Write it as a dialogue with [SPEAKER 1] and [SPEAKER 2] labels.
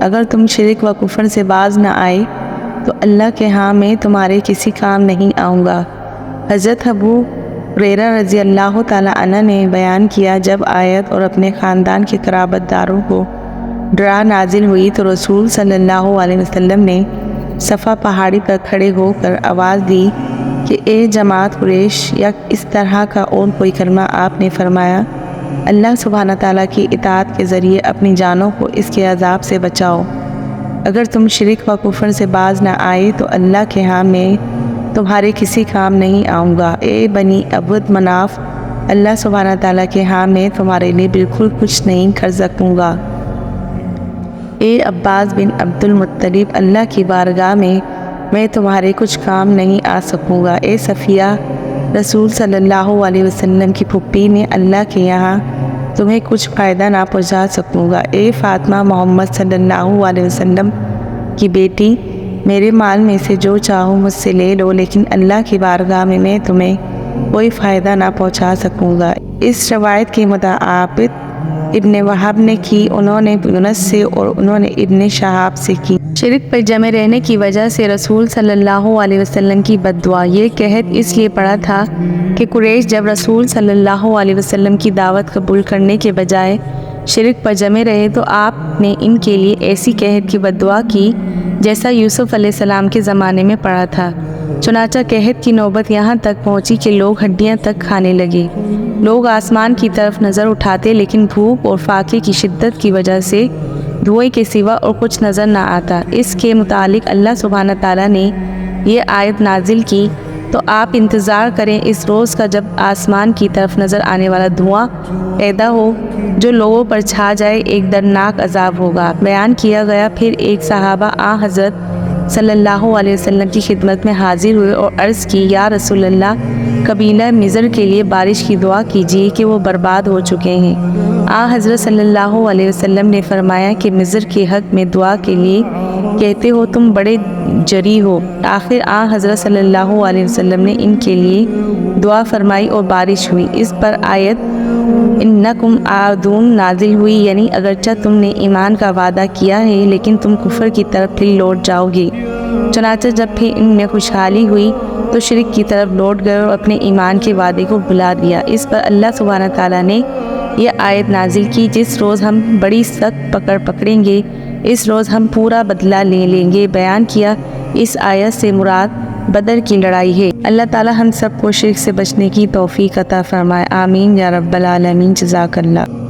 [SPEAKER 1] اگر تم شرک و کفر سے باز نہ آئے تو اللہ کے ہاں میں تمہارے کسی کام نہیں آؤں گا۔ حضرت ابو ہریرہ رضی اللہ تعالیٰ عنہ نے بیان کیا، جب آیت اور اپنے خاندان کے قرابت داروں کو ڈرا نازل ہوئی تو رسول صلی اللہ علیہ وسلم نے صفا پہاڑی پر کھڑے ہو کر آواز دی کہ اے جماعت قریش، یا اس طرح کا اور کوئی کلمہ آپ نے فرمایا، اللہ سبحانہ تعالیٰ کی اطاعت کے ذریعے اپنی جانوں کو اس کے عذاب سے بچاؤ۔ اگر تم شرک و کفر سے باز نہ آئے تو اللہ کے ہاں میں تمہارے کسی کام نہیں آؤں گا۔ اے بنی عبد مناف، اللہ سبحانہ تعالیٰ کے ہاں میں تمہارے لیے بالکل کچھ نہیں کر سکوں گا۔ اے عباس بن عبد المطلب، اللہ کی بارگاہ میں تمہارے کچھ کام نہیں آ سکوں گا۔ اے صفیہ، رسول صلی اللہ علیہ وسلم کی پھپھی، میں اللہ کے یہاں تمہیں کچھ فائدہ نہ پہنچا سکوں گا۔ اے فاطمہ، محمد صلی اللہ علیہ وسلم کی بیٹی، میرے مال میں سے جو چاہو مجھ سے لے لو، لیکن اللہ کی بارگاہ میں تمہیں کوئی فائدہ نہ پہنچا سکوں گا۔ اس روایت کے مطابق ابن وہب نے کی، انہوں نے یونس سے اور انہوں نے ابن شہاب سے کی۔ شرک پر جمع رہنے کی وجہ سے رسول صلی اللہ علیہ وسلم کی بد دعا۔ یہ قحط اس لیے پڑا تھا کہ قریش جب رسول صلی اللہ علیہ وسلم کی دعوت قبول کرنے کے بجائے شرک پر جمع رہے تو آپ نے ان کے لیے ایسی قحط کی بد دعا کی جیسا یوسف علیہ السلام کے زمانے میں پڑا تھا۔ چنانچہ قحط کی نوبت یہاں تک پہنچی کہ لوگ ہڈیاں تک کھانے لگے۔ لوگ آسمان کی طرف نظر اٹھاتے لیکن بھوک اور فاقے کی شدت کی وجہ سے دھوئیں کے سوا اور کچھ نظر نہ آتا۔ اس کے متعلق اللہ سبحانہ تعالیٰ نے یہ آیت نازل کی، تو آپ انتظار کریں اس روز کا جب آسمان کی طرف نظر آنے والا دھواں پیدا ہو جو لوگوں پر چھا جائے، ایک دردناک عذاب ہوگا۔ بیان کیا گیا، پھر ایک صحابہ حضرت صلی اللہ علیہ وسلم کی خدمت میں حاضر ہوئے اور عرض کی، یا رسول اللہ، قبیلہ مضر کے لیے بارش کی دعا کیجیے کہ وہ برباد ہو چکے ہیں۔ حضرت صلی اللہ علیہ وسلم نے فرمایا کہ مضر کے حق میں دعا کے لیے کہتے ہو، تم بڑے جری ہو۔ آخر حضرت صلی اللہ علیہ وسلم نے ان کے لیے دعا فرمائی اور بارش ہوئی۔ اس پر آیت انکم عادون نازل ہوئی، یعنی اگرچہ تم نے ایمان کا وعدہ کیا ہے لیکن تم کفر کی طرف پھر لوٹ جاؤ گے۔ چنانچہ جب پھر ان میں خوشحالی ہوئی تو شرک کی طرف لوٹ گئے اور اپنے ایمان کے وعدے کو بھلا دیا۔ اس پر اللہ سبحانہ تعالیٰ نے یہ آیت نازل کی، جس روز ہم بڑی سخت پکڑ پکڑیں گے اس روز ہم پورا بدلہ لے لیں گے۔ بیان کیا، اس آیت سے مراد بدر کی لڑائی ہے۔ اللہ تعالیٰ ہم سب کو شرک سے بچنے کی توفیق عطا فرمائے، آمین یا رب العالمین۔ جزاک اللہ۔